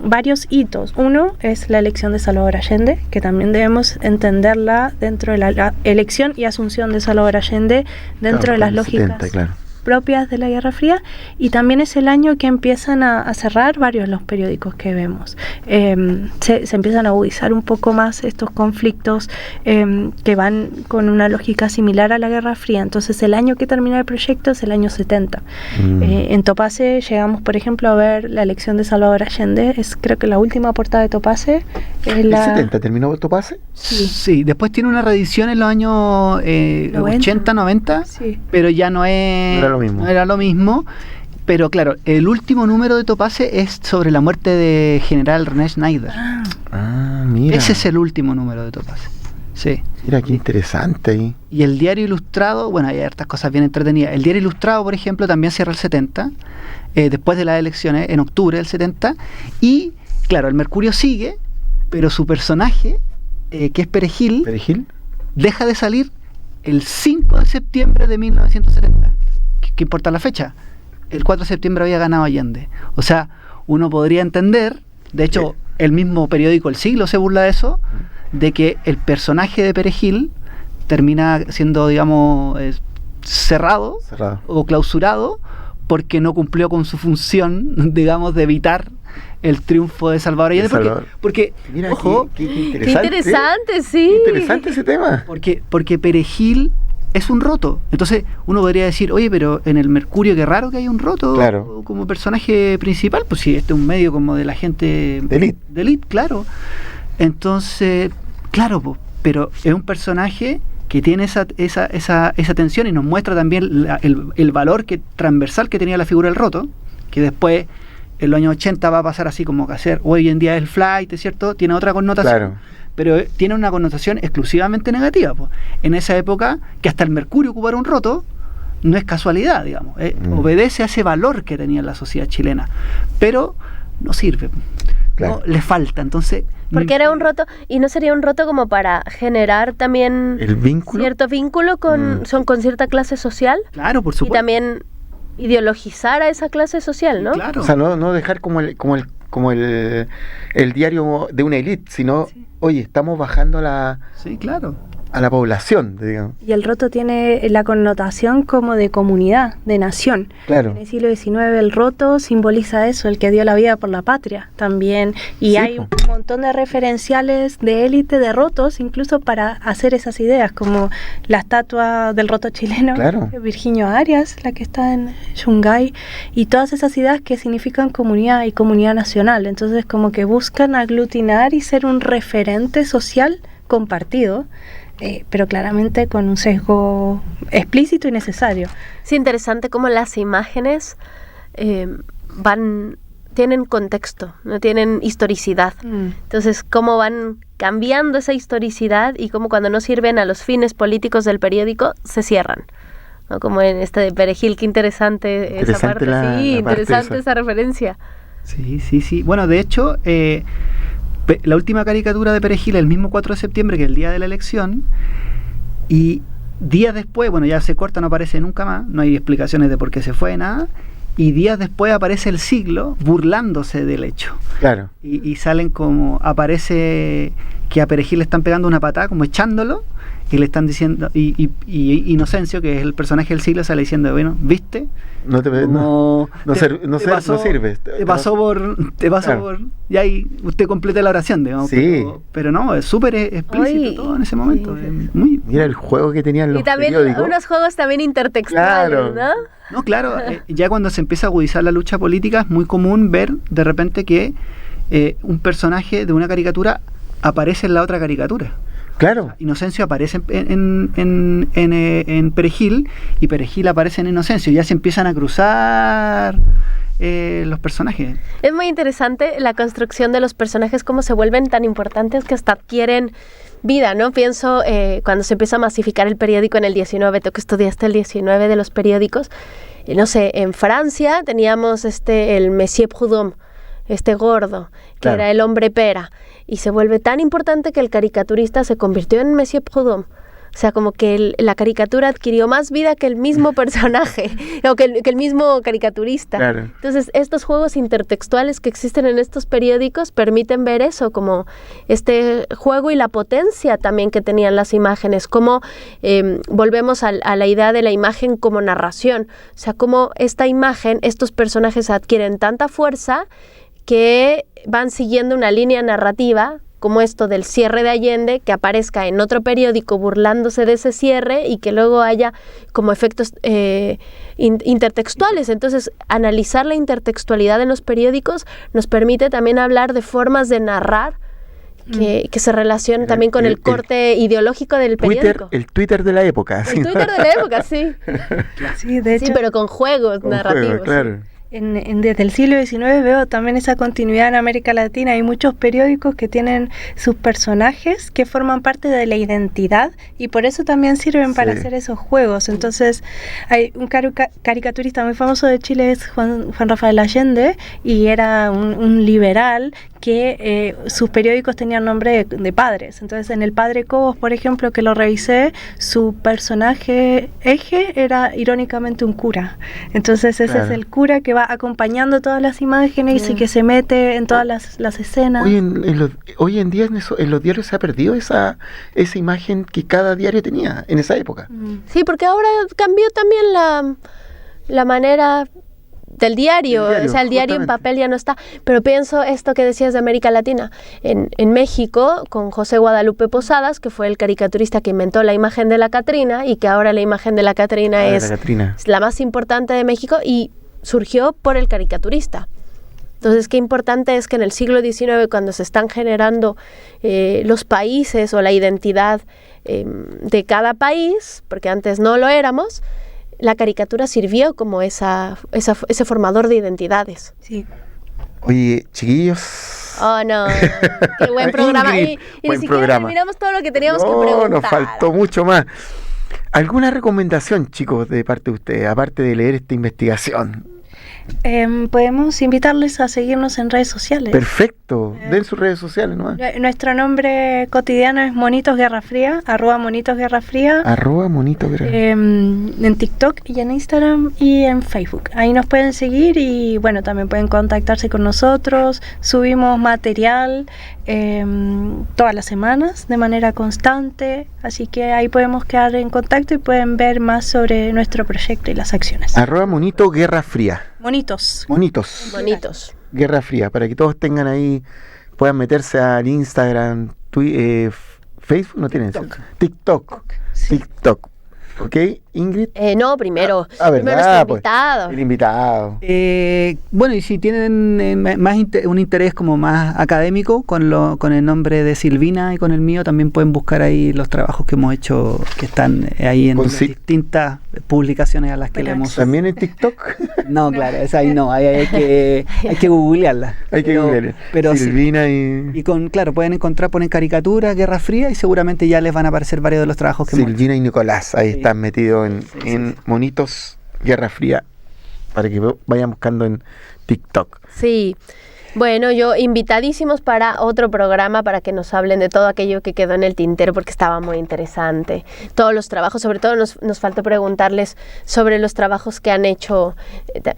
varios hitos. Uno es la elección de Salvador Allende, que también debemos entenderla dentro de la elección y asunción de Salvador Allende dentro de las lógicas 70, propias de la Guerra Fría, y también es el año que empiezan a cerrar varios de los periódicos que vemos. Se empiezan a agudizar un poco más estos conflictos que van con una lógica similar a la Guerra Fría. Entonces el año que termina el proyecto es el año 70. En Topase llegamos, por ejemplo, a ver la elección de Salvador Allende. Es creo que la última portada de Topase. ¿El 70 terminó Topase? Sí, después tiene una reedición en los años 80, 90, sí, pero ya no era lo mismo. Pero claro, el último número de Topase es sobre la muerte de general René Schneider. Mira. Ese es el último número de Topase. Sí. Mira, qué interesante ahí. Y el Diario Ilustrado, bueno, hay hartas cosas bien entretenidas. El Diario Ilustrado, por ejemplo, también cierra el 70, después de las elecciones, en octubre del 70. Y, claro, el Mercurio sigue, pero su personaje, que es Perejil, deja de salir el 5 de septiembre de 1970. ¿Qué importa la fecha? El 4 de septiembre había ganado Allende. O sea, uno podría entender, de hecho, el mismo periódico El Siglo se burla de eso, de que el personaje de Perejil termina siendo, digamos, cerrado o clausurado porque no cumplió con su función, digamos, de evitar el triunfo de Salvador Allende. Porque mira, ojo, qué interesante. Qué interesante, sí. Interesante ese tema. Porque Perejil es un roto. Entonces uno podría decir, oye, pero en el Mercurio qué raro que hay un roto, claro, como personaje principal. Pues sí, este es un medio como de la gente de élite, claro. Entonces, claro, pero es un personaje que tiene esa tensión y nos muestra también el valor transversal que tenía la figura del roto, que después en los años 80 va a pasar así como que hacer hoy en día el flight, ¿cierto? Tiene otra connotación. Claro. Pero tiene una connotación exclusivamente negativa. Pues. En esa época, que hasta el Mercurio ocupara un roto, no es casualidad, digamos. Obedece a ese valor que tenía la sociedad chilena. Pero no sirve. Claro. No, le falta, entonces... Porque era un roto, y no sería un roto como para generar también... ¿El vínculo? Cierto vínculo con cierta clase social. Claro, por supuesto. Y también ideologizar a esa clase social, ¿no? Claro. O sea, no dejar como el diario de una élite, sino, sí, oye, estamos bajando sí, claro, a la población, digamos. Y el roto tiene la connotación como de comunidad, de nación. Claro. En el siglo XIX el roto simboliza eso, el que dio la vida por la patria también. Y sí, hay un montón de referenciales de élite de rotos, incluso para hacer esas ideas, como la estatua del roto chileno, claro, Virginio Arias, la que está en Yungay, y todas esas ideas que significan comunidad y comunidad nacional. Entonces como que buscan aglutinar y ser un referente social compartido, pero claramente con un sesgo explícito y necesario. Es interesante cómo las imágenes tienen contexto, no tienen historicidad. Entonces, cómo van cambiando esa historicidad y cómo cuando no sirven a los fines políticos del periódico, se cierran. ¿No? Como en este de Perejil, qué interesante esa parte. Interesante esa referencia. Sí. Bueno, de hecho... la última caricatura de Perejil, el mismo 4 de septiembre, que es el día de la elección, y días después, bueno, ya se corta, no aparece nunca más, no hay explicaciones de por qué se fue, nada, y días después aparece El Siglo burlándose del hecho. Claro. Y salen como, aparece que a Perejil le están pegando una patada, como echándolo, y le están diciendo, y Inocencio, que es el personaje del Siglo, sale diciendo, bueno, ¿viste? No sirve. Te pasó por... Y ahí usted completa la oración, digamos. Sí. Pero no, es súper explícito todo en ese momento. Sí. Mira el juego que tenían los periódicos. Y también unos juegos también intertextuales, claro, ¿no? No, claro. Ya cuando se empieza a agudizar la lucha política, es muy común ver de repente que un personaje de una caricatura aparece en la otra caricatura. Claro. Inocencio aparece en Perejil y Perejil aparece en Inocencio. Ya se empiezan a cruzar los personajes. Es muy interesante la construcción de los personajes, cómo se vuelven tan importantes que hasta adquieren vida, ¿no? Pienso cuando se empieza a masificar el periódico en el 19, tú que estudiaste el 19 de los periódicos, no sé, en Francia teníamos el Monsieur Prudhomme, gordo, que claro, era el hombre pera. Y se vuelve tan importante que el caricaturista se convirtió en Monsieur Prudhomme, O sea, como que la caricatura adquirió más vida que el mismo personaje o que el mismo caricaturista. Claro. Entonces, estos juegos intertextuales que existen en estos periódicos permiten ver eso, como este juego y la potencia también que tenían las imágenes, cómo volvemos a la idea de la imagen como narración. O sea, cómo esta imagen, estos personajes adquieren tanta fuerza que van siguiendo una línea narrativa, como esto del cierre de Allende, que aparezca en otro periódico burlándose de ese cierre y que luego haya como efectos intertextuales. Entonces, analizar la intertextualidad en los periódicos nos permite también hablar de formas de narrar que se relacionan también con el corte ideológico del periódico. El Twitter de la época. El Twitter de la época, sí. Sí, de hecho. Sí, pero con juegos narrativos. Claro. Desde el siglo XIX veo también esa continuidad en América Latina. Hay muchos periódicos que tienen sus personajes que forman parte de la identidad y por eso también sirven para hacer esos juegos. Entonces, hay un caricaturista muy famoso de Chile, es Juan Rafael Allende, y era un liberal que sus periódicos tenían nombre de padres. Entonces, en El Padre Cobos, por ejemplo, que lo revisé, su personaje eje era irónicamente un cura. Entonces, ese es el cura que va acompañando todas las imágenes y que se mete en todas las escenas. Hoy en día en los diarios se ha perdido esa imagen que cada diario tenía en esa época. Sí, porque ahora cambió también la manera del diario, o sea, el diario en papel ya no está, pero pienso esto que decías de América Latina, en México, con José Guadalupe Posadas, que fue el caricaturista que inventó la imagen de la Catrina, y que ahora la imagen de la Catrina es la más importante de México, y surgió por el caricaturista. Entonces, qué importante es que en el siglo XIX, cuando se están generando los países o la identidad de cada país, porque antes no lo éramos, la caricatura sirvió como ese formador de identidades. Sí. Oye, chiquillos. Oh, no. Qué buen programa. Ingrid, y ni siquiera terminamos todo lo que teníamos que preguntar. Nos faltó mucho más. ¿Alguna recomendación, chicos, de parte de ustedes, aparte de leer esta investigación? Podemos invitarles a seguirnos en redes sociales. Perfecto, den sus redes sociales, ¿no? Nuestro nombre cotidiano es Monitos Guerra Fría, @Monitos Guerra Fría. @Monitos Guerra Fría. En TikTok y en Instagram y en Facebook. Ahí nos pueden seguir y bueno, también pueden contactarse con nosotros. Subimos material todas las semanas de manera constante, así que ahí podemos quedar en contacto y pueden ver más sobre nuestro proyecto y las acciones. @Monitos Guerra Fría. Monitos. Guerra Fría, para que todos tengan ahí, puedan meterse al Instagram, Facebook, ¿no tienen? TikTok. Sí. TikTok. ¿Ok, Ingrid? No, primero. Primero nuestro invitado. El invitado. Bueno, y si tienen un interés como más académico con el nombre de Silvina y con el mío, también pueden buscar ahí los trabajos que hemos hecho, que están ahí en las distintas publicaciones a las que le hemos... ¿También en TikTok? No, claro, esa ahí no, ahí hay que googlearla. Pero Silvina sí. Y claro, pueden encontrar, ponen caricatura, Guerra Fría, y seguramente ya les van a aparecer varios de los trabajos que Silvina y Nicolás, ahí están metidos en Monitos Guerra Fría, para que vayan buscando en TikTok. Sí. Bueno, invitadísimos para otro programa para que nos hablen de todo aquello que quedó en el tintero, porque estaba muy interesante. Todos los trabajos, sobre todo nos faltó preguntarles sobre los trabajos que han hecho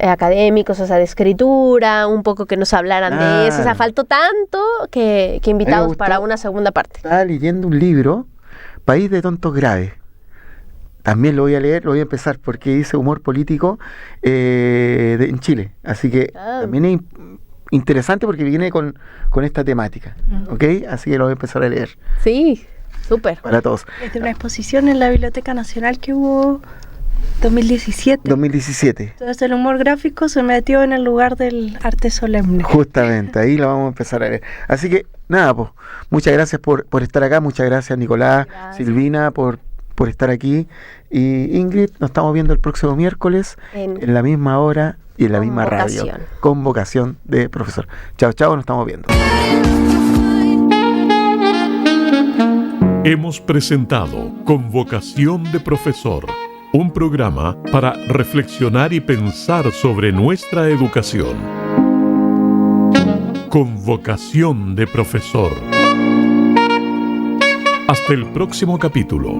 académicos, o sea, de escritura, un poco que nos hablaran de eso. O sea, faltó tanto que invitados para una segunda parte. Estaba leyendo un libro, País de Tontos Graves. También lo voy a leer, lo voy a empezar, porque dice humor político en Chile. Así que también es interesante porque viene con esta temática, ¿ok? Así que lo voy a empezar a leer. Sí, súper. Para todos. Es de una exposición en la Biblioteca Nacional que hubo 2017. Entonces el humor gráfico se metió en el lugar del arte solemne. Justamente, ahí lo vamos a empezar a leer. Así que, nada, pues, muchas gracias por estar acá. Muchas gracias, Nicolás, Silvina, por estar aquí. Y Ingrid, nos estamos viendo el próximo miércoles en la misma hora y en la misma radio. Convocación de profesor. Chao, chao, nos estamos viendo. Hemos presentado Convocación de Profesor, un programa para reflexionar y pensar sobre nuestra educación. Convocación de Profesor. Hasta el próximo capítulo.